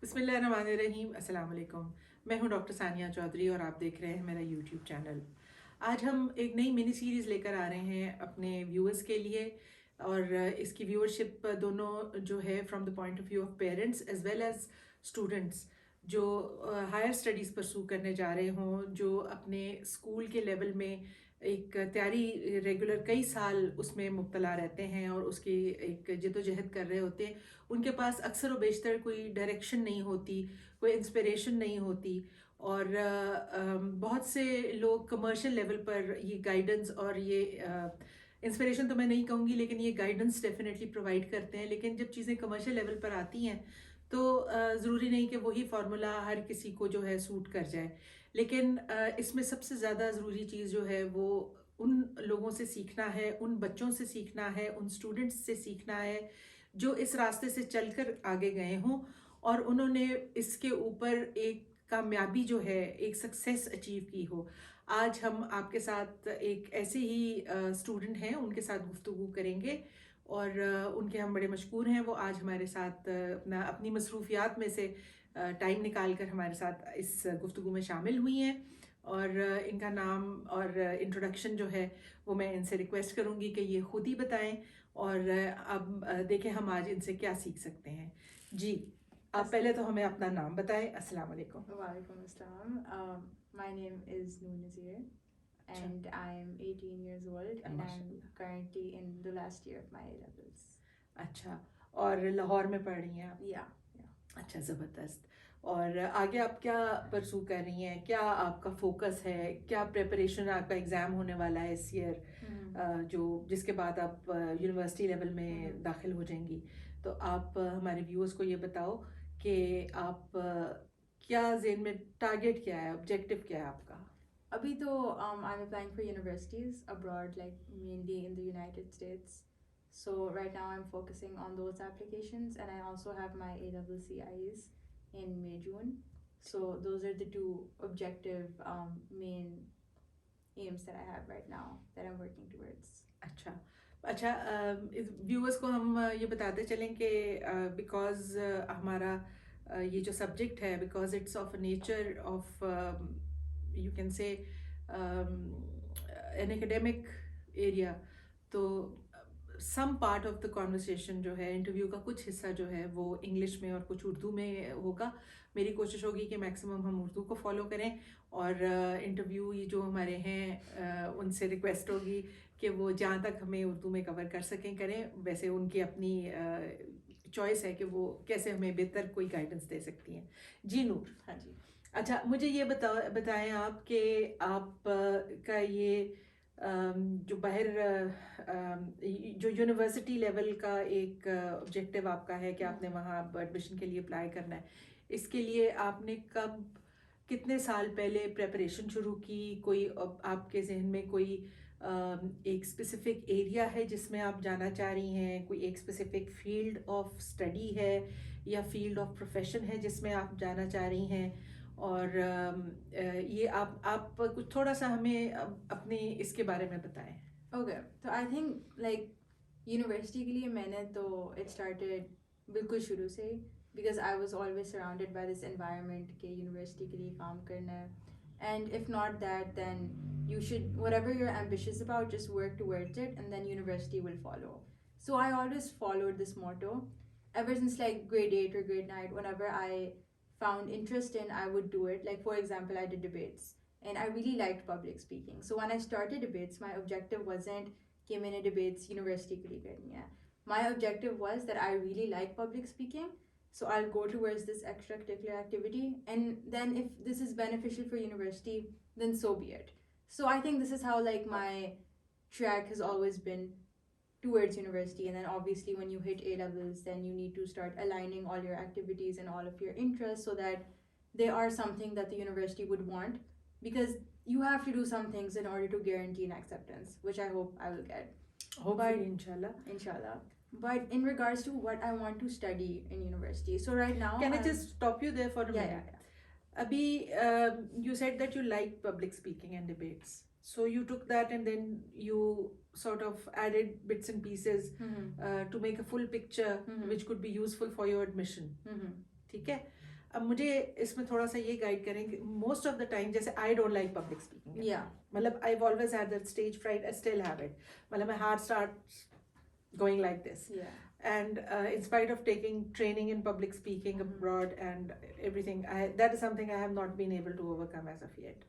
بسم اللہ الرحمن الرحیم. السلام علیکم. میں ہوں ڈاکٹر ثانیہ چودھری اور آپ دیکھ رہے ہیں میرا یوٹیوب چینل. آج ہم ایک نئی منی سیریز لے کر آ رہے ہیں اپنے ویورز کے لیے, اور اس کی ویورشپ دونوں جو ہے from the point of view of parents as well as students جو ہائر اسٹڈیز پرسو کرنے جا رہے ہوں, جو اپنے اسکول کے لیول میں ایک تیاری ریگولر کئی سال اس میں مبتلا رہتے ہیں اور اس کی ایک جد و جہد کر رہے ہوتے ہیں. ان کے پاس اکثر و بیشتر کوئی ڈائریکشن نہیں ہوتی, کوئی انسپریشن نہیں ہوتی, اور بہت سے لوگ کمرشل لیول پر یہ گائیڈنس اور یہ انسپریشن تو میں نہیں کہوں گی, لیکن یہ گائیڈنس ڈیفینیٹلی پرووائڈ کرتے ہیں. لیکن جب چیزیں کمرشل لیول پر آتی ہیں تو ضروری نہیں کہ وہی فارمولا ہر کسی کو جو ہے سوٹ کر جائے. لیکن اس میں سب سے زیادہ ضروری چیز جو ہے وہ ان لوگوں سے سیکھنا ہے, ان بچوں سے سیکھنا ہے, ان اسٹوڈنٹس سے سیکھنا ہے جو اس راستے سے چل کر آگے گئے ہوں اور انہوں نے اس کے اوپر ایک کامیابی جو ہے, ایک سکسیس اچیو کی ہو. آج ہم آپ کے ساتھ ایک ایسے ہی اسٹوڈنٹ ہیں, ان کے ساتھ گفتگو کریں گے, اور ان کے ہم بڑے مشکور ہیں. وہ آج ہمارے ساتھ اپنی مصروفیات میں سے ٹائم نکال کر ہمارے ساتھ اس گفتگو میں شامل ہوئی ہیں, اور ان کا نام اور انٹروڈکشن جو ہے وہ میں ان سے ریکویسٹ کروں گی کہ یہ خود ہی بتائیں, اور اب دیکھیں ہم آج ان سے کیا سیکھ سکتے ہیں. جی, آپ پہلے تو ہمیں اپنا نام بتائیں. السلام علیکم. وعلیکم السلام. My name is Noor Nazir and I am 18 years old and I am currently in the last year of my A-levels. اچھا, اور لاہور میں پڑھ رہی ہیں آپ؟ Yeah. اچھا, زبردست. اور آگے آپ کیا پرسو کر رہی ہیں, کیا آپ کا فوکس ہے, کیا پریپریشن, آپ کا ایگزام ہونے والا ہے اس ایئر جو جس کے بعد آپ یونیورسٹی لیول میں داخل ہو جائیں گی, تو آپ ہمارے ویورز کو یہ بتاؤ کہ آپ کیا ذہن میں ٹارگیٹ کیا ہے, آبجیکٹو کیا ہے آپ کا؟ ابھی تو I'm applying for universities abroad, like mainly in the United States. So right now I'm focusing on those applications and I also have my A-level CIs in May, June. So those are the two objective main aims that I have right now that I'm working towards. اچھا, viewers کو ہم یہ بتاتے چلیں کہ because ہمارا یہ جو سبجیکٹ ہے, because it's of a nature of you can say an academic area, تو some part of the conversation جو ہے, انٹرویو کا کچھ حصہ جو ہے وہ انگلش میں اور کچھ اردو میں ہوگا. میری کوشش ہوگی کہ میکسیمم ہم اردو کو فالو کریں, اور انٹرویو جو ہمارے ہیں ان سے ریکویسٹ ہوگی کہ وہ جہاں تک ہمیں اردو میں کور کر سکیں کریں. ویسے ان کی اپنی چوائس ہے کہ وہ کیسے ہمیں بہتر کوئی گائیڈنس دے سکتی ہیں. جی نور. ہاں جی. اچھا, مجھے یہ بتائیں آپ کہ آپ کا یہ جو باہر جو یونیورسٹی لیول کا ایک آبجیکٹیو آپ کا ہے کہ آپ نے وہاں ایڈمیشن کے لیے اپلائی کرنا ہے, اس کے لیے آپ نے کب, کتنے سال پہلے پریپریشن شروع کی؟ کوئی آپ کے ذہن میں کوئی ایک اسپیسیفک ایریا ہے جس میں آپ جانا چاہ رہی ہیں, کوئی ایک اسپیسیفک فیلڈ آف اسٹڈی ہے یا فیلڈ آف پروفیشن ہے جس میں آپ جانا چاہ رہی ہیں؟ اور یہ آپ کچھ تھوڑا سا ہمیں اپنے اس کے بارے میں بتائیں. اوکے, تو آئی تھنک لائک یونیورسٹی کے لیے میں نے تو اٹ اسٹارٹیڈ بالکل شروع سے ہی, because I was always surrounded by this environment کہ یونیورسٹی کے لیے کام کرنا ہے. And if not that then you should, whatever you're ambitious about, just work towards it and then university will follow. So I always followed this motto ever since like grade 8 or grade 9. Whenever I found interest in, I would do it. Like for example, I did debates and I really liked public speaking. So when I started debates, my objective wasn't कि मैंने debates university के लिए करनी है. My objective was that I really like public speaking, so I'll go towards this extracurricular activity, and then if this is beneficial for university, then so be it. So I think this is how like my track has always been towards university. And then obviously when you hit A-levels, then you need to start aligning all your activities and all of your interests so that they are something that the university would want, because you have to do some things in order to guarantee an acceptance, which I hope I will get. Hopefully, inshallah. But in regards to what I want to study in university, so right now, can I just stop you there for a minute? Yeah. Abhi, you said that you like public speaking and debates. So you took that and then you sort of added bits and pieces to make a full picture which could be useful for your admission. ٹھیک ہے. अब मुझे इसमें थोड़ा सा ये guide करें कि मोस्ट ऑफ द टाइम जैसे I don't like public speaking, Yeah. मतलब I always had that stage fright, I still have it, मतलब my heart starts going like this. Yeah. And in spite of taking training in public speaking abroad and everything, that is something I have not been able to overcome as of yet.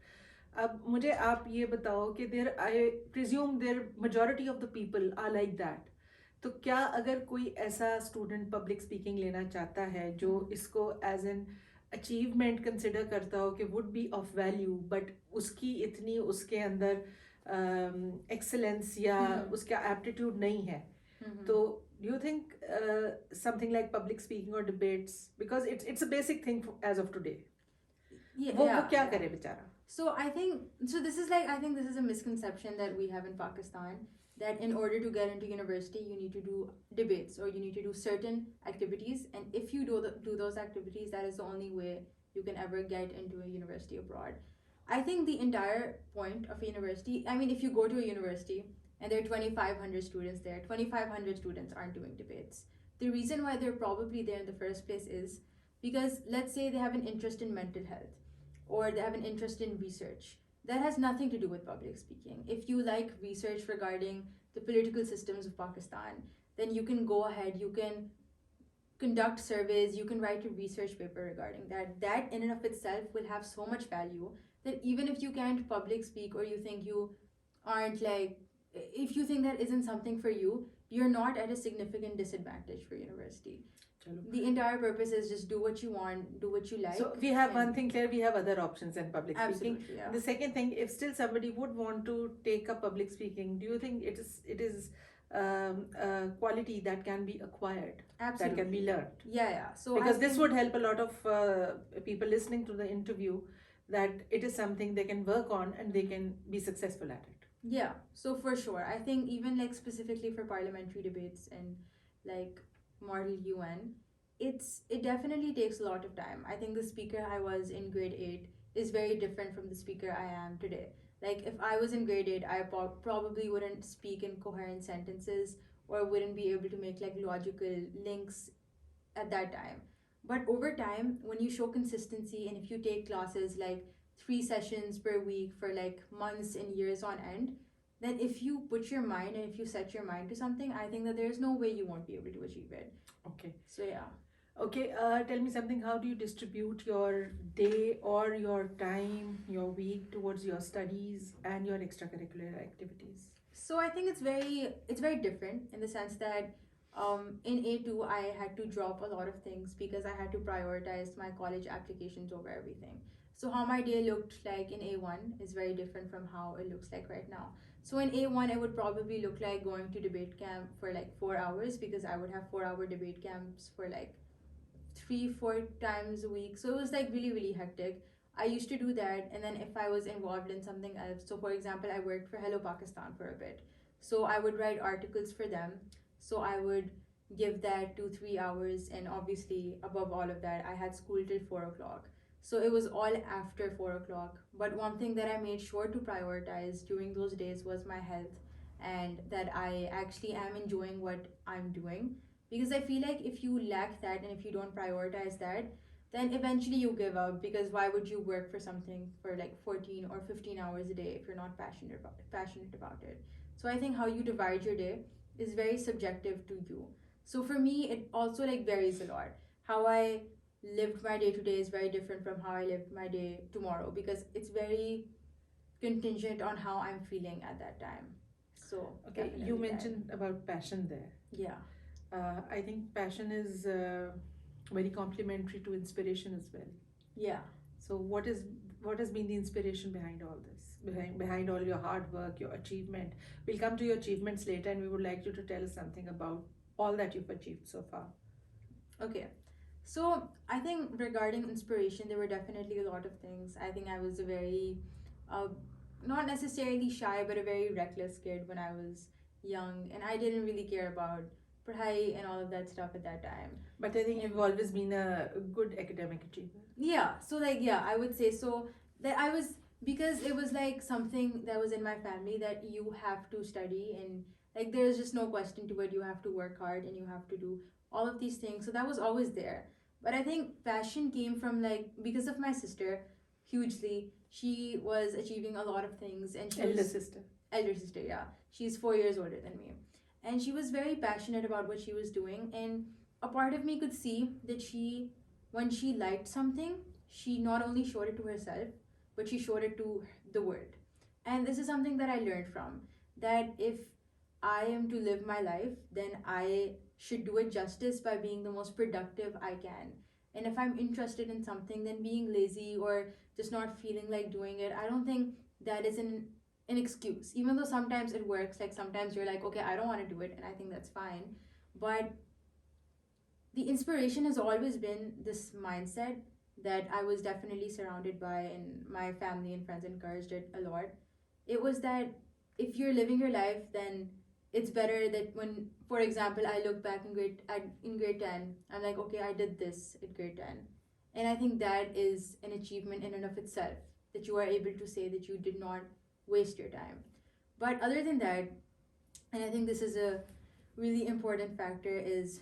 अब मुझे आप ये बताओ कि there I presume there majority of the people are like that. तो क्या अगर कोई ऐसा स्टूडेंट पब्लिक स्पीकिंग लेना चाहता है जो इसको एज एन अचीवमेंट कंसिडर करता हो कि would be of value, but उसकी इतनी उसके अंदर एक्सेलेंस या उसका एप्टीट्यूड नहीं है, तो do you think something like public speaking or debates, because it's a basic thing as of today, Yeah, वो yeah, क्या yeah. करे बेचारा? So I think, so this is like, I think this is a misconception that we have in Pakistan, that in order to get into university you need to do debates or you need to do certain activities, and if you do those activities, that is the only way you can ever get into a university abroad. I think the entire point of a university, I mean, if you go to a university and there are 2,500 students there, 2,500 students aren't doing debates. The reason why they're probably there in the first place is because, let's say they have an interest in mental health or they have an interest in research. That has nothing to do with public speaking. If you like research regarding the political systems of Pakistan, then you can go ahead, you can conduct surveys, you can write a research paper regarding that. That in and of itself will have so much value that even if you can't public speak, or you think you aren't like, if you think that isn't something for you, you're not at a significant disadvantage for university. The entire purpose is just do what you want, do what you like. So we have one thing clear, we have other options in public speaking. Absolutely, yeah. The second thing, if still somebody would want to take up public speaking, do you think it is a quality that can be acquired, Absolutely, that can be learned? Yeah. So because this would help a lot of people listening to the interview, that it is something they can work on and they can be successful at it. Yeah, so for sure, I think even like specifically for parliamentary debates and like Model UN, it definitely takes a lot of time. I think the speaker I was in grade 8 is very different from the speaker I am today. Like if I was in grade 8, I probably wouldn't speak in coherent sentences or wouldn't be able to make like logical links at that time. But over time, when you show consistency and if you take classes like 3 sessions per week for like months and years on end, then if you put your mind and if you set your mind to something, I think that there's no way you won't be able to achieve it. Okay. So yeah. Okay, tell me something. How do you distribute your day or your time, your week towards your studies and your extracurricular activities? So I think it's very different in the sense that in A2 I had to drop a lot of things because I had to prioritize my college applications over everything. So how my day looked like in A1 is very different from how it looks like right now. So in A1 it would probably look like going to debate camp for like 4 hours, because I would have 4 hour debate camps for like 3-4 times a week. So it was like really hectic. I used to do that, and then if I was involved in something else, so for example I worked for Hello Pakistan for a bit, so I would write articles for them, so I would give that 2-3 hours, and obviously above all of that I had school till 4 o'clock. So it was all after 4 o'clock. But one thing that I made sure to prioritize during those days was my health, and that I actually am enjoying what I'm doing, because I feel like if you lack that and if you don't prioritize that, then eventually you give up, because why would you work for something for like 14 or 15 hours a day if you're not passionate about it? So I think how you divide your day is very subjective to you. So for me it also like varies a lot. How I lived my day today is very different from how I lived my day tomorrow, because it's very contingent on how I'm feeling at that time. So okay, you mentioned about passion there. Yeah. I think passion is very complementary to inspiration as well. Yeah. So what has been the inspiration behind all this? Behind all your hard work, your achievement. We'll come to your achievements later, and we would like you to tell us something about all that you've achieved so far. Okay. So I think regarding inspiration, there were definitely a lot of things. I think I was a very, not necessarily shy, but a very reckless kid when I was young, and I didn't really care about pढ़ाई and all of that stuff at that time. But I think you've always been a good academic achiever. Yeah, so like, yeah, I would say so, that I was, because it was like something that was in my family, that you have to study, and like there's just no question to it. You have to work hard and you have to do all of these things. So that was always there. But I think passion came from like because of my sister, hugely. She was achieving a lot of things, and she Elder was sister. elder sister, yeah. She's 4 years older than me. And she was very passionate about what she was doing. And a part of me could see that when she liked something, she not only showed it to herself, but she showed it to the world. And this is something that I learned from, that if I am to live my life, then I should do it justice by being the most productive I can. And if I'm interested in something, then being lazy or just not feeling like doing it, I don't think that is an excuse. Even though sometimes it works, like sometimes you're like, okay, I don't want to do it, and I think that's fine. But the inspiration has always been this mindset that I was definitely surrounded by, and my family and friends encouraged it a lot. It was that if you're living your life, then it's better that when, for example, I look back in grade 10, I'm like, okay, I did this at grade 10. And I think that is an achievement in and of itself, that you are able to say that you did not waste your time. But other than that, and I think this is a really important factor, is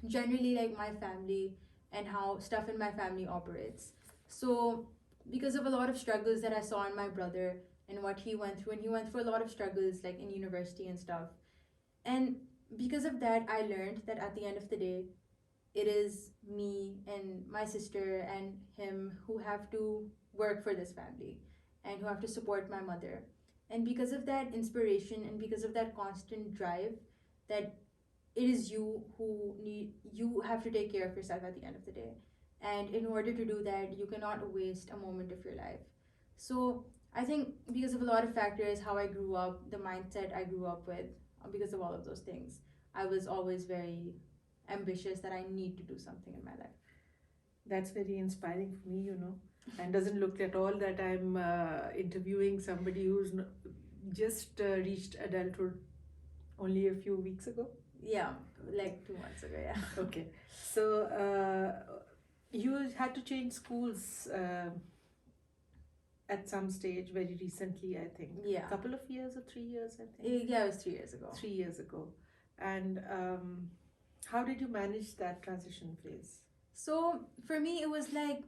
generally like my family and how stuff in my family operates. So because of a lot of struggles that I saw in my brother and what he went through, and he went through a lot of struggles like in university and stuff, and because of that I learned that at the end of the day it is me and my sister and him who have to work for this family and who have to support my mother. And because of that inspiration and because of that constant drive, that it is you have to take care of yourself at the end of the day. And in order to do that, you cannot waste a moment of your life. So I think because of a lot of factors, how I grew up, the mindset I grew up with, because of all of those things, I was always very ambitious that I need to do something in my life. That's very inspiring for me, and doesn't look at all that I'm interviewing somebody who's just reached adulthood only a few weeks ago. Yeah, like 2 months ago, yeah. Okay, so you had to change schools at some stage very recently, I think. Yeah. Couple of years or 3 years, I think. Yeah, it was 3 years ago. 3 years ago. And how did you manage that transition phase? So for me, it was like,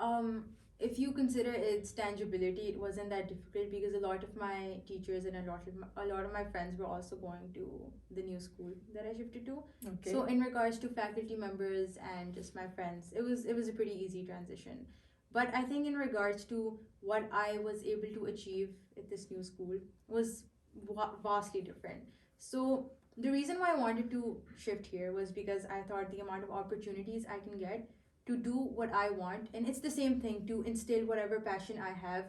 um, if you consider its tangibility, it wasn't that difficult because a lot of my teachers and a lot of my friends were also going to the new school that I shifted to. Okay. So in regards to faculty members and just my friends, it was a pretty easy transition. But I think in regards to what I was able to achieve at this new school was vastly different. So the reason why I wanted to shift here was because I thought the amount of opportunities I can get to do what I want, and it's the same thing to instill whatever passion I have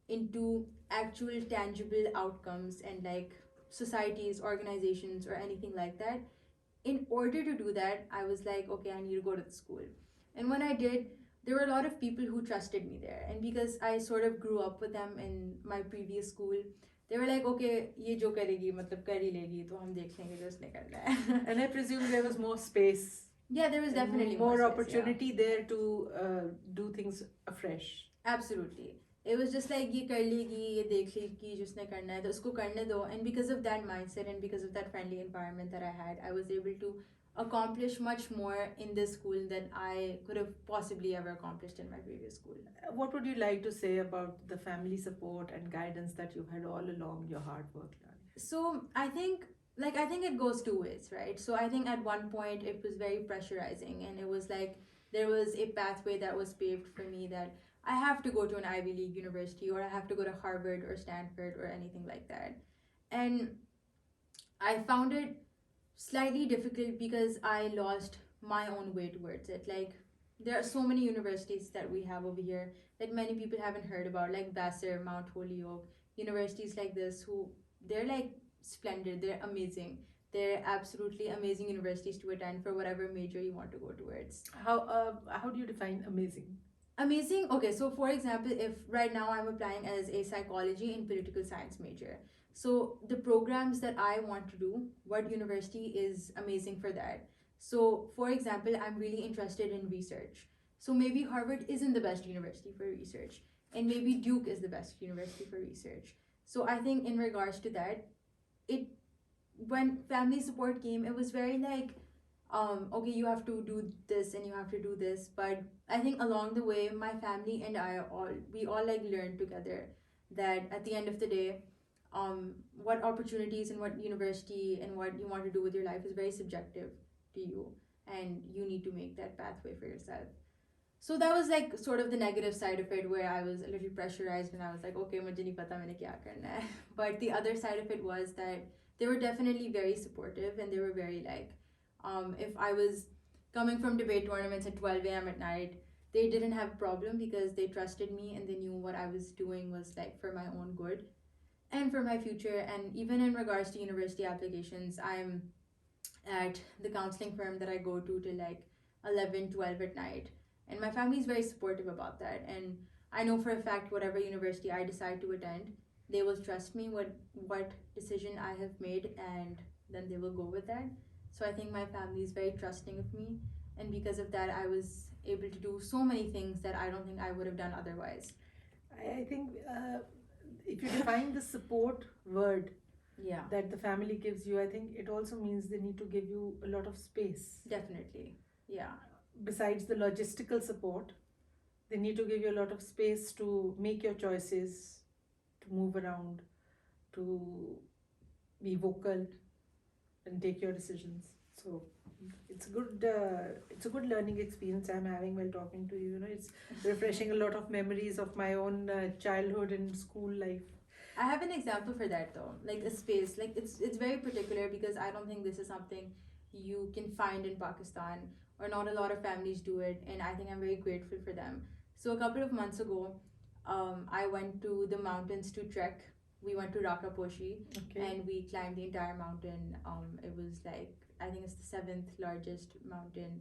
into actual tangible outcomes and like societies, organizations, or anything like that. In order to do that, I was like, okay, I need to go to the school. And when I did, there were a lot of people who trusted me there. And because I sort of grew up with them in my previous school, they were like, okay, ये जो करेगी मतलब कर ही लेगी तो हम देख लेंगे जो उसने करना है. And I presume there was more space. Yeah, there was definitely more space, opportunity there to do things afresh. Absolutely. It was just like ये कर लेगी, ये देख लेगी जिसने करना है तो उसको करने दो. And because of that mindset and because of that friendly environment that I had, I was able to accomplish much more in this school than I could have possibly ever accomplished in my previous school. What would you like to say about the family support and guidance that you've had all along your hard work life? So I think it goes two ways, right? So I think at one point it was very pressurizing, and it was like there was a pathway that was paved for me that I have to go to an Ivy League university or I have to go to Harvard or Stanford or anything like that. And I found it slightly difficult because I lost my own way towards it. Like, there are so many universities that we have over here that many people haven't heard about, like Vassar, Mount Holyoke, universities like this, who they're like splendid, they're amazing. They're absolutely amazing universities to attend for whatever major you want to go towards. How do you define amazing? Amazing. Okay, so for example, if right now I'm applying as a psychology and political science major, so the programs that I want to do, what university is amazing for that? So, for example, I'm really interested in research. So maybe Harvard isn't the best university for research, and maybe Duke is the best university for research. So I think in regards to that, it when family support came, it was very like okay, you have to do this and you have to do this. But I think along the way, my family and we all like learned together that at the end of the day, what opportunities and what university and what you want to do with your life is very subjective to you, and you need to make that pathway for yourself. So that was like sort of the negative side of it, where I was a little pressurized and I was like, okay, mujhe nahi pata maine kya karna hai. But the other side of it was that they were definitely very supportive, and they were very like, if I was coming from debate tournaments at 12 a.m. at night, they didn't have a problem because they trusted me and they knew what I was doing was like for my own good and for my future. And even in regards to university applications, I'm at the counseling firm that I go to till like 11, 12 at night. And my family is very supportive about that. And I know for a fact, whatever university I decide to attend, they will trust me what decision I have made, and then they will go with that. So I think my family is very trusting of me. And because of that, I was able to do so many things that I don't think I would have done otherwise. I think if you define the support word Yeah, that the family gives you, I think it also means they need to give you a lot of space. definitely. Yeah, Besides the logistical support, they need to give you a lot of space to make your choices, to move around, to be vocal and take your decisions. So it's a good learning experience I'm having while talking to you. You know, it's refreshing a lot of memories of my own childhood and school life. I have an example for that though, like a space. Like it's very particular because I don't think this is something you can find in Pakistan, or not a lot of families do it, and I think I'm very grateful for them. So a couple of months ago, I went to the mountains to trek. We went to Raka Poshi Okay. and we climbed the entire mountain. It was like, I think it's the seventh largest mountain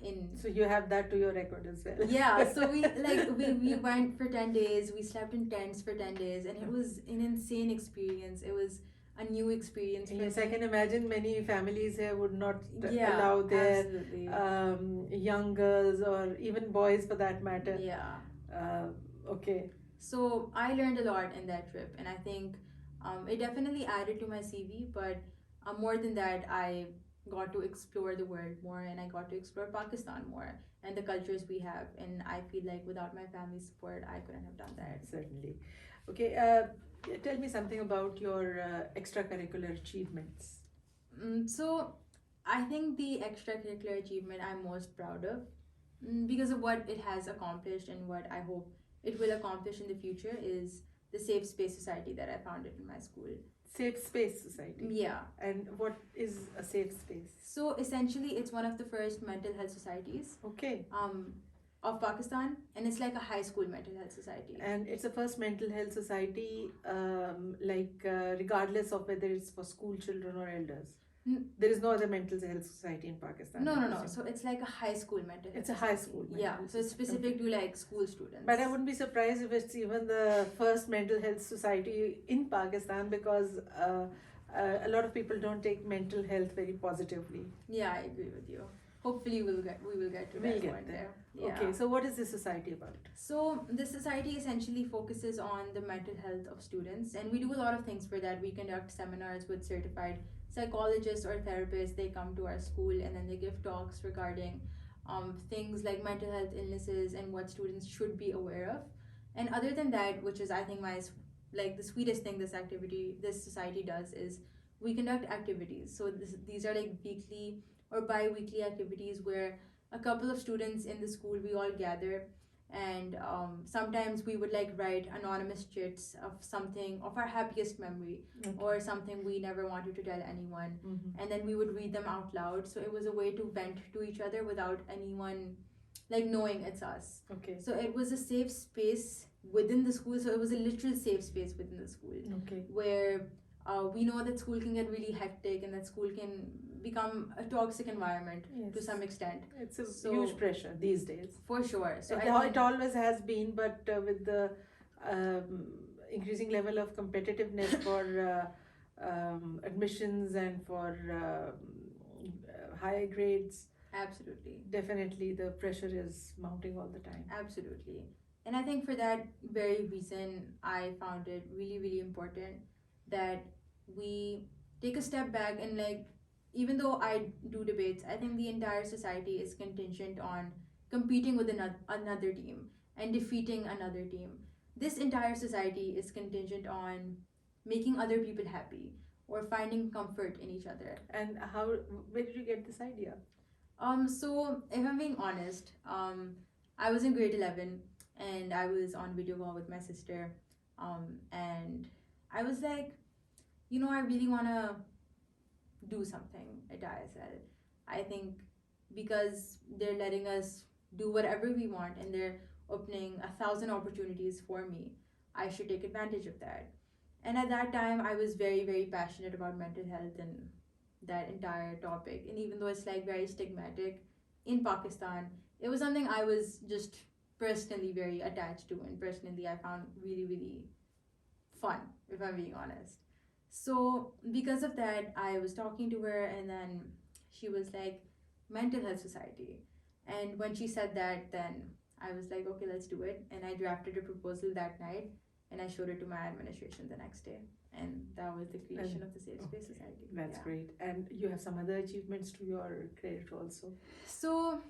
in. So you have that to your record as well. Yeah, so we went for 10 days. We slept in tents for 10 days, and it was an insane experience. It was a new experience for Yes, me. I can imagine many families here would not Yeah, allow their absolutely. young girls or even boys for that matter. Yeah. Okay. So I learned a lot in that trip, and I think it definitely added to my CV. But more than that, I got to explore the world more, and I got to explore Pakistan more and the cultures we have. And I feel like without my family's support, I couldn't have done that. Certainly. Okay, tell me something about your extracurricular achievements. So I think the extracurricular achievement I'm most proud of, because of what it has accomplished and what I hope it will accomplish in the future, is the Safe Space Society that I founded in my school. Safe Space Society. Yeah. And what is a safe space? So essentially, it's one of the first mental health societies Okay. Of Pakistan, and it's like a high school mental health society. And it's a first mental health society, regardless of whether it's for school children or elders. There is no other mental health society in Pakistan. No. So it's like a high school mental health. It's a high school. Yeah, so it's specific to like school students. But I wouldn't be surprised if it's even the first mental health society in Pakistan, because a lot of people don't take mental health very positively. Yeah, I agree with you. Hopefully, we will get to that point there. Yeah. Okay, so what is this society about? So this society essentially focuses on the mental health of students, and we do a lot of things for that. We conduct seminars with certified psychologists or therapists. They come to our school and then they give talks regarding things like mental health illnesses and what students should be aware of. And other than that, which is I think like the sweetest thing this society does, is we conduct activities. So these are like weekly or bi-weekly activities where a couple of students in the school, we all gather, and sometimes we would like write anonymous chits of something of our happiest memory. Okay. Or something we never wanted to tell anyone. Mm-hmm. And then we would read them out loud, so it was a way to vent to each other without anyone like knowing it's us. Okay. So it was a safe space within the school, so it was a literal safe space within the school. Okay. Where we know that school can get really hectic and that school can become a toxic environment. Yes. To some extent. It's a huge pressure these days. For sure. So it always has been, but with the increasing level of competitiveness for admissions and for higher grades. Absolutely. Definitely the pressure is mounting all the time. Absolutely. And I think for that very reason, I found it really, really important that we take a step back and like even though I do debates, I think the entire society is contingent on competing with another team and defeating another team. This entire society is contingent on making other people happy or finding comfort in each other. And where did you get this idea? So if I'm being honest, I was in grade 11 and I was on video call with my sister. And I was like, I really want to do something at ISL. I think because they're letting us do whatever we want and they're opening 1,000 opportunities for me, I should take advantage of that. And at that time, I was very, very passionate about mental health and that entire topic. And even though it's like very stigmatic in Pakistan, it was something I was just personally very attached to and personally I found really, really fun, if I'm being honest. So because of that, I was talking to her, and then she was like, "Mental Health Society." And when she said that, then I was like, "Okay, let's do it." And I drafted a proposal that night, and I showed it to my administration the next day, and that was the creation of the Safe Space Society. That's Yeah. great. And you have some other achievements to your credit also. So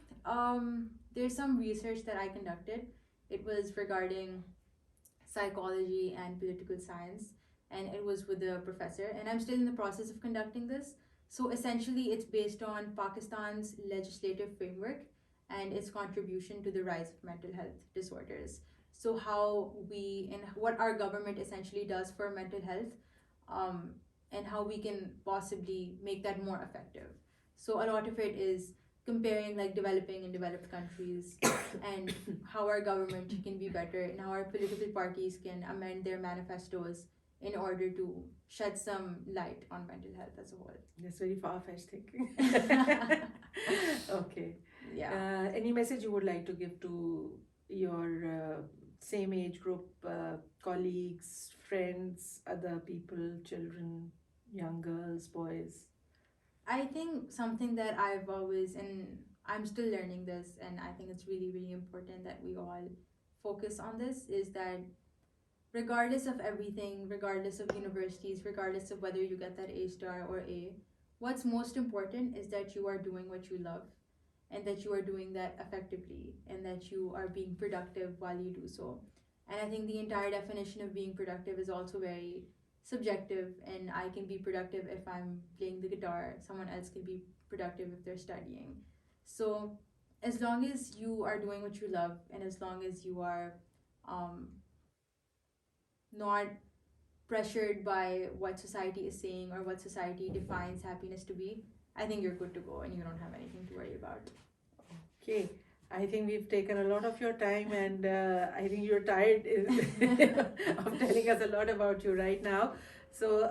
there's some research that I conducted. It was regarding psychology and political science, and it was with a professor, and I'm still in the process of conducting this. So essentially it's based on Pakistan's legislative framework and its contribution to the rise of mental health disorders. So how we and what our government essentially does for mental health, um, and how we can possibly make that more effective. So a lot of it is comparing like developing and developed countries and how our government can be better and how our political parties can amend their manifestos in order to shed some light on mental health as a whole. That's very far-fetched thinking. Okay. Yeah. Any message you would like to give to your same age group, colleagues, friends, other people, children, young girls, boys? I think something that I've always, and I'm still learning this, and I think it's really, really important that we all focus on this, is that regardless of everything, regardless of universities, regardless of whether you get that A star or A, what's most important is that you are doing what you love and that you are doing that effectively and that you are being productive while you do so. And I think the entire definition of being productive is also very subjective, and I can be productive if I'm playing the guitar, someone else can be productive if they're studying. So as long as you are doing what you love and as long as you are um, not pressured by what society is saying or what society defines happiness to be, I think you're good to go and you don't have anything to worry about. Okay. I think we've taken a lot of your time, and I think you're tired of telling us a lot about you right now. So,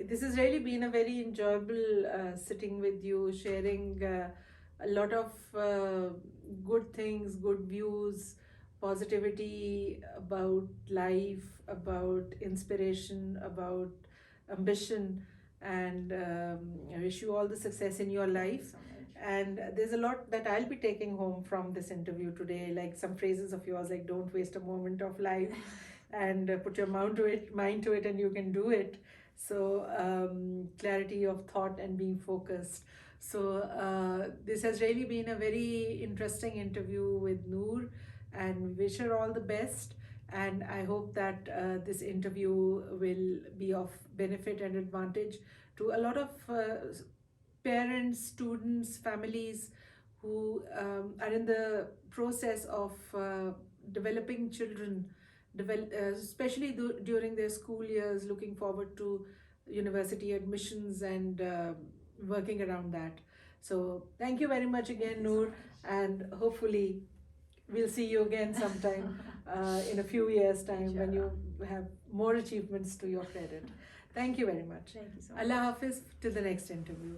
this has really been a very enjoyable sitting with you, sharing a lot of good things, good views, positivity about life, about inspiration, about ambition. And I wish you all the success in your life. So much. And there's a lot that I'll be taking home from this interview today, like some phrases of yours, like "Don't waste a moment of life," and "Put your mind to it, and you can do it." So clarity of thought and being focused. So this has really been a very interesting interview with Noor, and wish her all the best. And I hope that this interview will be of benefit and advantage to a lot of parents, students, families who are in the process of developing children, especially during their school years, looking forward to university admissions and working around that. So, thank you very much again, Thank you so Noor, much. and hopefully, we'll see you again sometime in a few years' time when you have more achievements to your credit. Thank you very much. Thank you so much. Allah Hafiz, till the next interview.